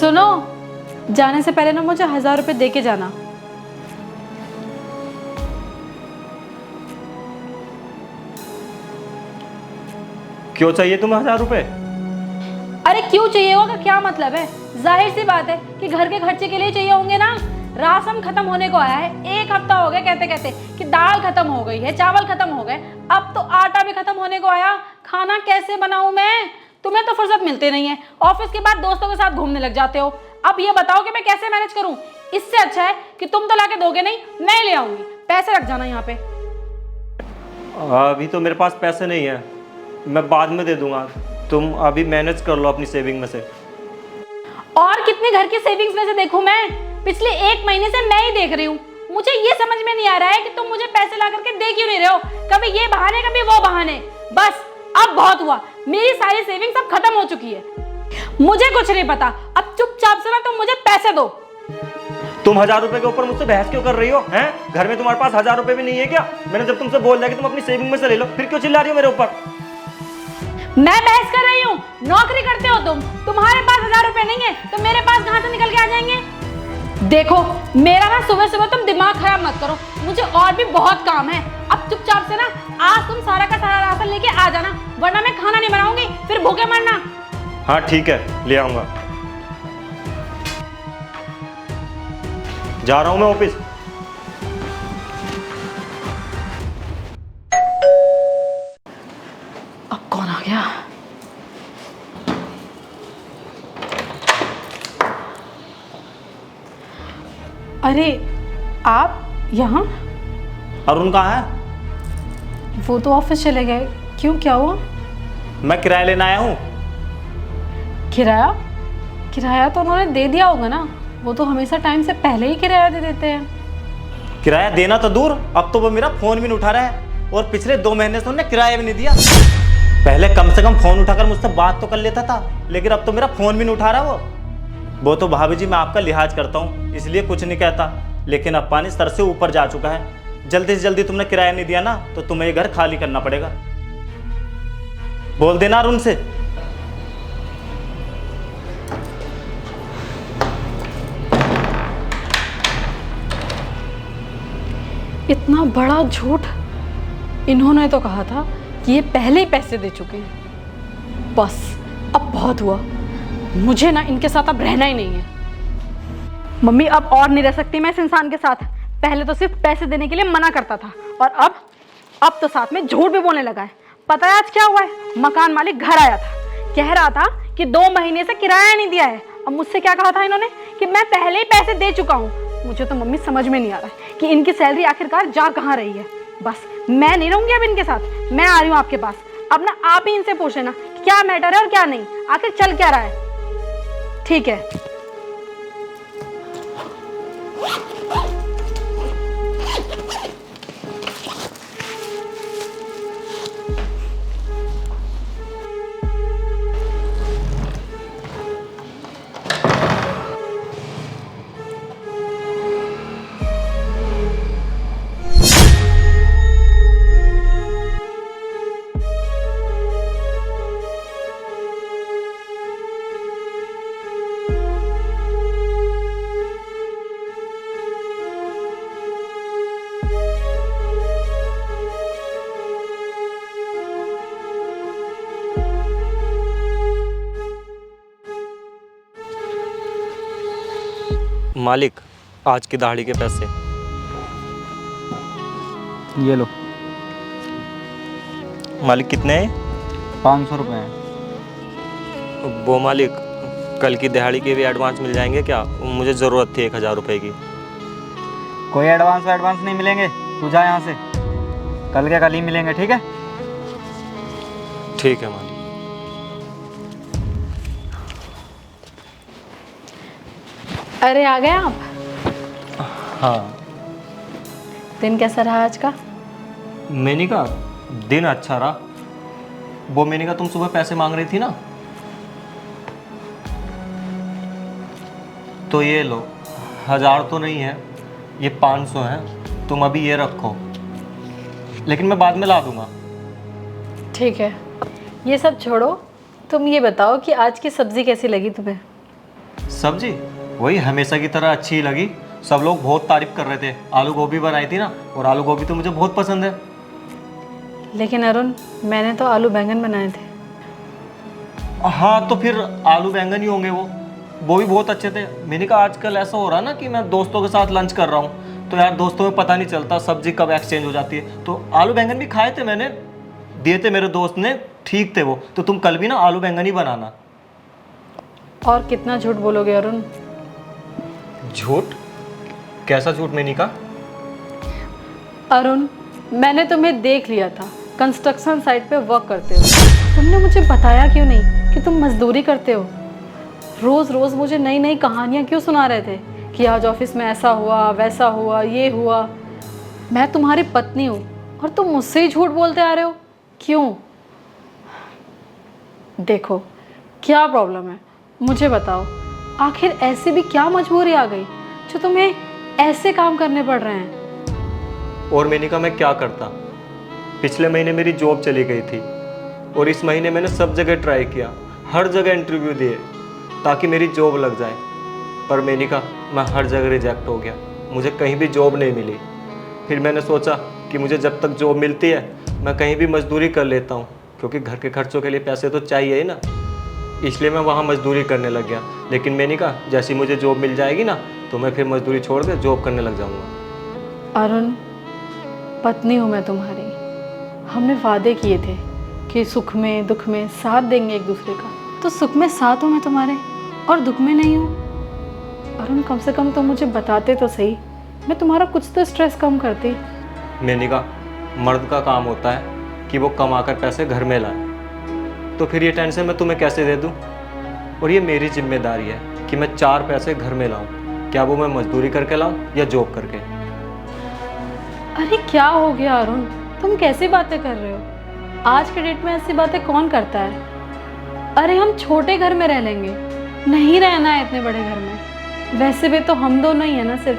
सुनो, जाने से पहले ना मुझे 1000 रुपए दे के जाना। क्यों चाहिए तुम्हें 1000 रुपए? अरे क्यों चाहिए होगा, क्या मतलब है? जाहिर सी बात है कि घर के खर्चे के लिए चाहिए होंगे ना। राशन खत्म होने को आया है, 1 हफ्ता हो गया कहते कहते कि दाल खत्म हो गई है, चावल खत्म हो गए, अब तो आटा भी खत्म होने को आया। खाना कैसे बनाऊं मैं? तुम्हें तो फुर्सत मिलती नहीं है, ऑफिस के बाद दोस्तों के साथ घूमने लग जाते हो। अब ये बताओ कि मैं कैसे मैनेज करूं? इससे अच्छा है कि तुम तो लाके दोगे नहीं, मैं ले आऊंगी। पैसे रख जाना यहाँ पे। अभी तो मेरे पास पैसे नहीं है, मैं बाद में दे दूंगा। तुम अभी मैनेज कर लो अपनी सेविंग में से। और कितने घर की सेविंग्स में से देखूं मैं? पिछले 1 महीने से मैं ही देख रही हूँ। मुझे ये समझ में नहीं आ रहा है कि तुम मुझे पैसे ला करके दे क्यों नहीं रहे हो? कभी ये बहाने कभी वो बहाने। बस अब बहुत हुआ, मेरी सारी सेविंग्स अब खत्म हो चुकी है। मुझे कुछ नहीं पता, अब चुपचाप से ना तुम मुझे पैसे दो। तुम 1000 रुपए के ऊपर मुझसे बहस क्यों कर रही हो? हैं? घर में तुम्हारे पास 1000 रुपए भी नहीं है क्या? मैंने जब तुमसे बोल दिया कि तुम अपनी सेविंग में से ले लो, फिर क्यों चिल्ला रही हो मेरे ऊपर? मैं बहस कर रही हूँ? नौकरी करते हो तुम, तुम्हारे पास 1000 रुपए नहीं है तो मेरे पास कहां से निकल के आ जाएंगे? देखो, मेरा ना सुबह सुबह तुम दिमाग खराब मत करो, मुझे और भी बहुत काम है। अब चुपचाप से ना आज तुम सारा का सारा राशन लेके आ जाना, वरना मैं खाना नहीं बनाऊंगी, फिर भूखे मरना। हाँ ठीक है, ले आऊंगा। जा रहा हूं मैं ऑफिस। अब कौन आ गया? अरे आप यहाँ? अरुण कहाँ है? वो तो ऑफिस चले गए। क्यों, क्या हुआ? मैं किराया लेने आया हूँ। किराया? किराया तो उन्होंने दे दिया होगा ना, वो तो हमेशा टाइम से पहले ही किराया दे देते हैं। किराया देना तो दूर, अब तो वो मेरा फोन भी नहीं उठा रहा है, और पिछले 2 महीने से उन्होंने किराया भी नहीं दिया। पहले कम से कम फोन उठाकर मुझसे बात तो कर लेता था, लेकिन अब तो मेरा फोन भी नहीं उठा रहा वो तो भाभी जी, मैं आपका लिहाज करता हूँ इसलिए कुछ नहीं कहता, लेकिन अब पानी सर से ऊपर जा चुका है। जल्दी से जल्दी तुमने किराया नहीं दिया ना तो तुम्हें ये घर खाली करना पड़ेगा। बोल देना अरुण से। इतना बड़ा झूठ! इन्होंने तो कहा था कि ये पहले ही पैसे दे चुके हैं। बस अब बहुत हुआ, मुझे ना इनके साथ अब रहना ही नहीं है। मम्मी, अब और नहीं रह सकती मैं इस इंसान के साथ। पहले तो सिर्फ पैसे देने के लिए मना करता था, और अब तो साथ में झूठ भी बोलने लगा है। पता है आज क्या हुआ है? मकान मालिक घर आया था, कह रहा था कि 2 महीने से किराया नहीं दिया है। अब मुझसे क्या कहा था इन्होंने कि मैं पहले ही पैसे दे चुका हूँ। मुझे तो मम्मी समझ में नहीं आ रहा है कि इनकी सैलरी आखिरकार जा कहाँ रही है। बस मैं नहीं रहूंगी अब इनके साथ, मैं आ रही हूँ आपके पास। अब ना आप ही इनसे पूछ लेना क्या मैटर है और क्या नहीं, आखिर चल क्या रहा है। ठीक है। मालिक, आज की दाढ़ी के पैसे। ये लो। मालिक कितने हैं? 500 रुपये हैं। वो मालिक, कल की दिहाड़ी के भी एडवांस मिल जाएंगे क्या? मुझे ज़रूरत थी 1000 रुपये की। कोई एडवांस नहीं मिलेंगे, तू जा यहाँ से। कल के कल ही मिलेंगे, ठीक है? ठीक है मालिक। अरे आ गए आप? हाँ। दिन कैसा रहा आज का? मैंने कहा दिन अच्छा रहा। वो मैंने कहा तुम सुबह पैसे मांग रही थी ना, तो ये लो। 1000 तो नहीं है, ये 500 है, तुम अभी ये रखो, लेकिन मैं बाद में ला दूंगा। ठीक है, ये सब छोड़ो, तुम ये बताओ कि आज की सब्जी कैसी लगी तुम्हें? सब्जी वही हमेशा की तरह अच्छी ही लगी। सब लोग बहुत तारीफ कर रहे थे। आलू गोभी बनाई थी ना, और आलू गोभी तो मुझे बहुत पसंद है। लेकिन अरुण, मैंने तो आलू बैंगन बनाए थे। हाँ तो फिर आलू बैंगन ही होंगे वो भी बहुत अच्छे थे। मैंने कहा आजकल ऐसा हो रहा है ना कि मैं दोस्तों के साथ लंच कर रहा हूँ तो यार दोस्तों में पता नहीं चलता सब्जी कब एक्सचेंज हो जाती है। तो आलू बैंगन भी खाए थे मैंने, दिए थे मेरे दोस्त ने, ठीक थे वो। तो तुम कल भी ना आलू बैंगन ही बनाना। और कितना झूठ बोलोगे अरुण? झूठ? कैसा झूठ मेनिका? अरुण, मैंने तुम्हें देख लिया था कंस्ट्रक्शन साइट पे वर्क करते हो। तुमने मुझे बताया क्यों नहीं कि तुम मजदूरी करते हो? रोज़ रोज़ मुझे नई नई कहानियाँ क्यों सुना रहे थे कि आज ऑफिस में ऐसा हुआ, वैसा हुआ, ये हुआ। मैं तुम्हारी पत्नी हूँ और तुम मुझसे ही झूठ बोलते आ रहे हो, क्यों? देखो, क्या प्रॉब्लम है मुझे बताओ। आखिर ऐसी भी क्या मजबूरी आ गई जो तुम्हें ऐसे काम करने पड़ रहे हैं? और मेनिका मैं क्या करता? पिछले महीने मेरी जॉब चली गई थी और इस महीने मैंने सब जगह ट्राई किया, हर जगह इंटरव्यू दिए ताकि मेरी जॉब लग जाए। पर मेनिका मैं हर जगह रिजेक्ट हो गया, मुझे कहीं भी जॉब नहीं मिली। फिर मैंने सोचा कि मुझे जब तक जॉब मिलती है मैं कहीं भी मजदूरी कर लेता हूँ, क्योंकि घर के खर्चों के लिए पैसे तो चाहिए ही ना। इसलिए मैं वहाँ मजदूरी करने लग गया। लेकिन मेनिका जैसी मुझे जॉब मिल जाएगी ना तो मैं फिर मजदूरी छोड़ कर जॉब करने लग जाऊँगा। अरुण, पत्नी हूँ मैं तुम्हारी। हमने वादे किए थे कि सुख में दुख में साथ देंगे एक दूसरे का। तो सुख में साथ हूँ मैं तुम्हारे और दुख में नहीं हूँ। अरुण, कम से कम तुम मुझे बताते तो सही, मैं तुम्हारा कुछ तो स्ट्रेस कम करती। मेनिका मर्द का काम होता है कि वो कमाकर पैसे घर में लाए, तो फिर ये टेंशन मैं तुम्हें कैसे दे दूँ? और ये मेरी जिम्मेदारी है कि मैं 4 पैसे घर में लाऊं। क्या वो मैं मजदूरी करके लाऊं या जॉब करके? अरे क्या हो गया अरुण, तुम कैसी बातें कर रहे हो? आज के डेट में ऐसी बातें कौन करता है? अरे हम छोटे घर में रह लेंगे, नहीं रहना है इतने बड़े घर में। वैसे भी तो हम दोनों ही है ना सिर्फ,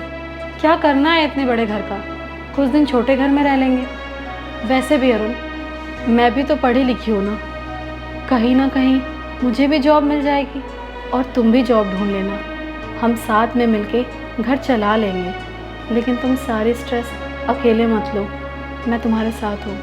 क्या करना है इतने बड़े घर का? कुछ दिन छोटे घर में रह लेंगे। वैसे भी अरुण, मैं भी तो पढ़ी लिखी हूँ ना, कहीं ना कहीं मुझे भी जॉब मिल जाएगी और तुम भी जॉब ढूंढ लेना। हम साथ में मिलके घर चला लेंगे। लेकिन तुम सारी स्ट्रेस अकेले मत लो, मैं तुम्हारे साथ हूँ।